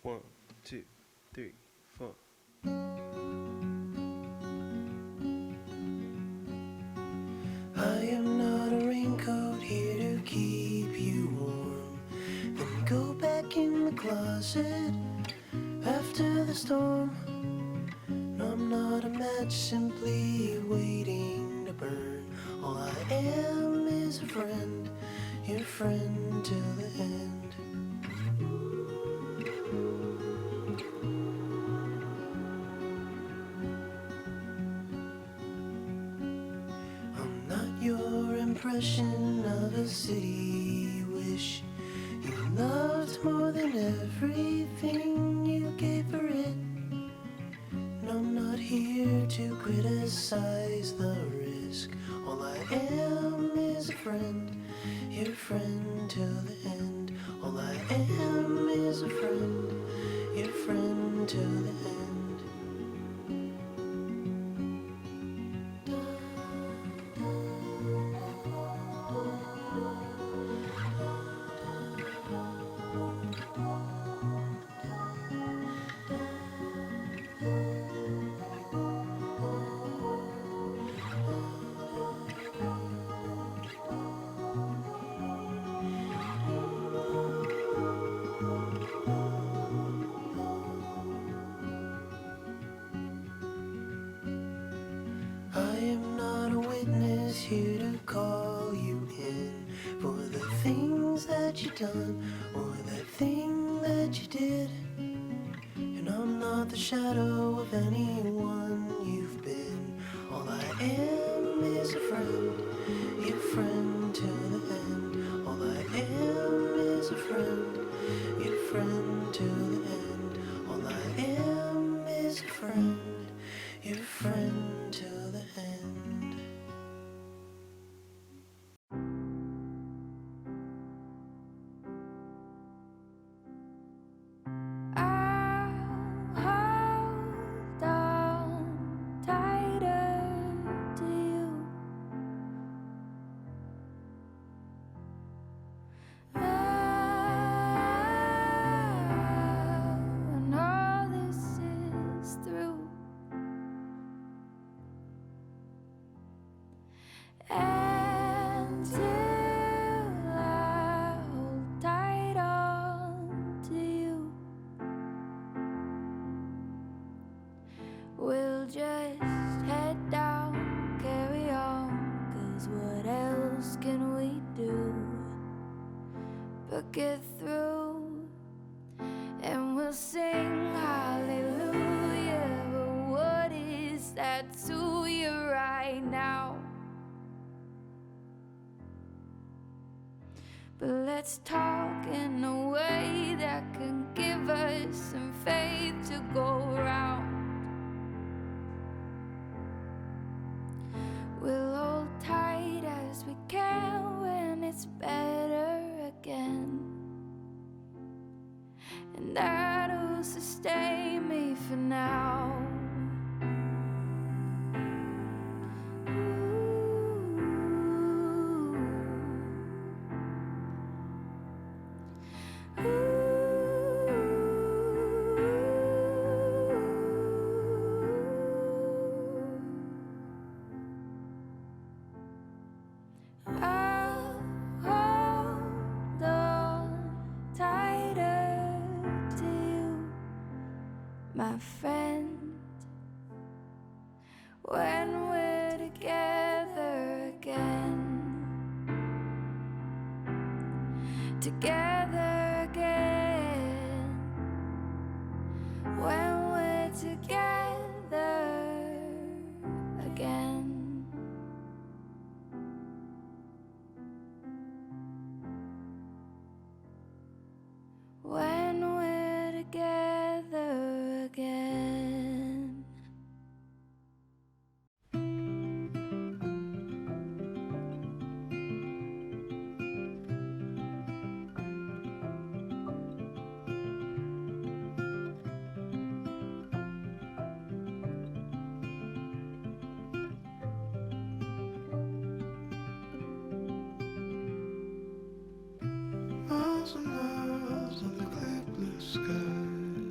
1, 2, 3, 4. I am not a raincoat here to keep you warm. Then go back in the closet after the storm. No, I'm not a match simply waiting to burn. All I am is a friend, your friend till the end. I'm not your impression of a city wish. You loved more than everything you gave for it. And I'm not here to criticize the risk. All I am is a friend, your friend till the end. All I am is a friend, your friend till the end. I am not a witness here to call you in for the things that you done or that thing that you did. And I'm not the shadow of anyone you've been. All I am is a friend, your friend till the end. All I am is a friend, your friend till the end. All I am is a friend, your friend till the end. I'll hold on tighter to you. When all this is through, and till I hold tight on to you, we'll just head down, carry on, 'cause what else can we do but get through? And we'll sing hallelujah, but what is that to you right now? But let's talk in a way that can give us some faith to go around. We'll hold tight as we can when it's better again. And that'll sustain me for now. I'll hold on tighter to you, my friend, when we're together again. Together again, when we're together again. When we're together again. Miles and miles in the clear blue sky.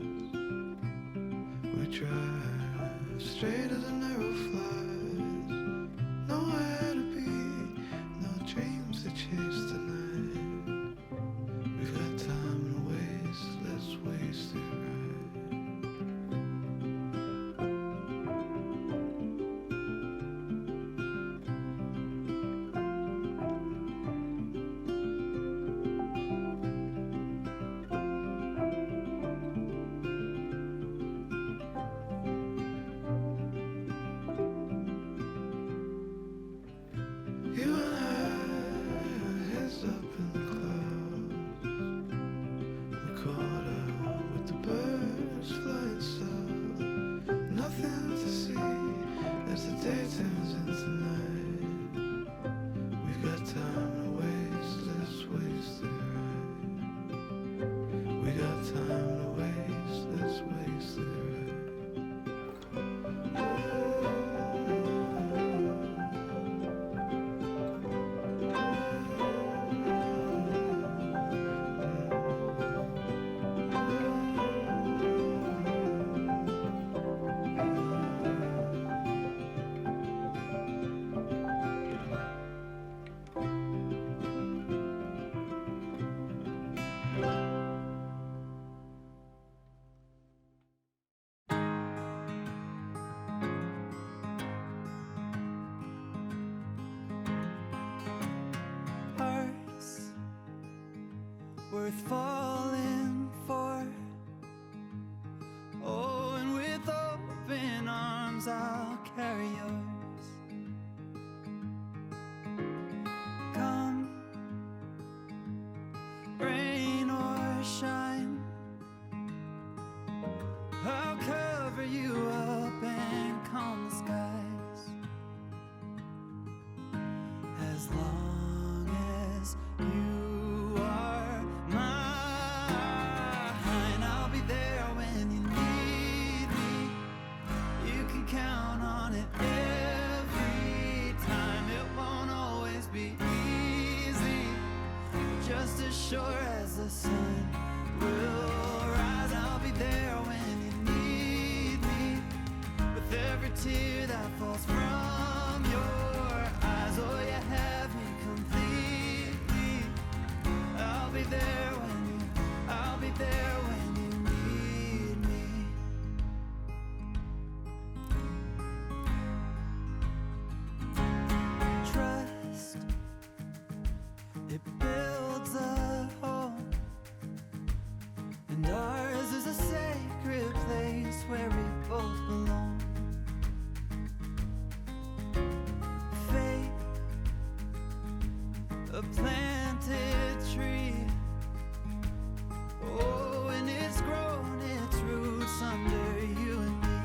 drive straight as an arrow flies. Nowhere to be, no dreams to chase tonight. We've got time to waste, let's waste it You and I, heads up in the clouds. We caught out with the birds flying south. Nothing to see as the day turns into night. We've got time to waste, let's waste it right. We got time to waste, let's waste it right. Hearts worth falling for. Oh, and with open arms I'll carry yours. Come, rain or shine, I'll cover you up and calm the skies. As long as you are mine, I'll be there when you need me. You can count on it every time. It won't always be easy, just as sure as the sun will rise. I'll be there when you need me, with every tear that falls from your eyes. Oh, you have me completely. I'll be there when you, I'll be there when you need me. Trust, it builds a home, and ours is a sacred place where we both belong. Faith, a planted tree. Oh, and it's grown its roots under you and me.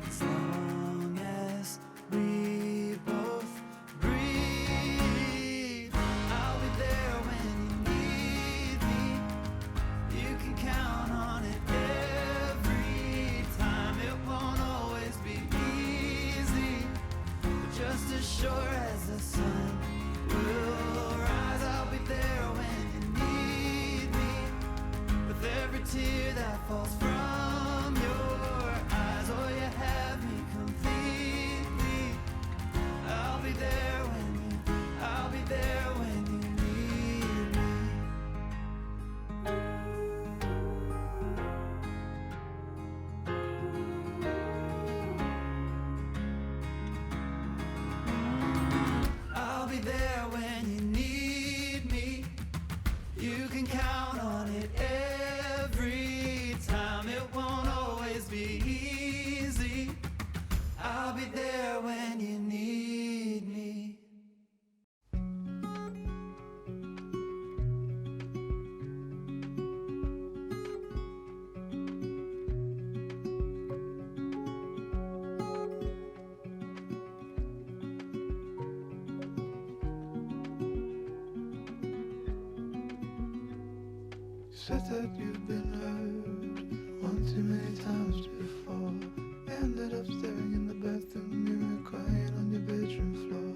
As long as we both breathe, I'll be there when you need me. You can count on it every time. It won't always be easy, but just as sure as the sun will rise, I'll be there when you need me, with every tear that falls from your eyes. Oh, you have me completely. I'll be there when you, I'll be there when you need me. I'll be there when you need me. You can count on it every time. It won't always be easy. I'll be there when you need me. Said that you've been hurt one too many times before. Ended up staring in the bathroom mirror, crying on your bedroom floor.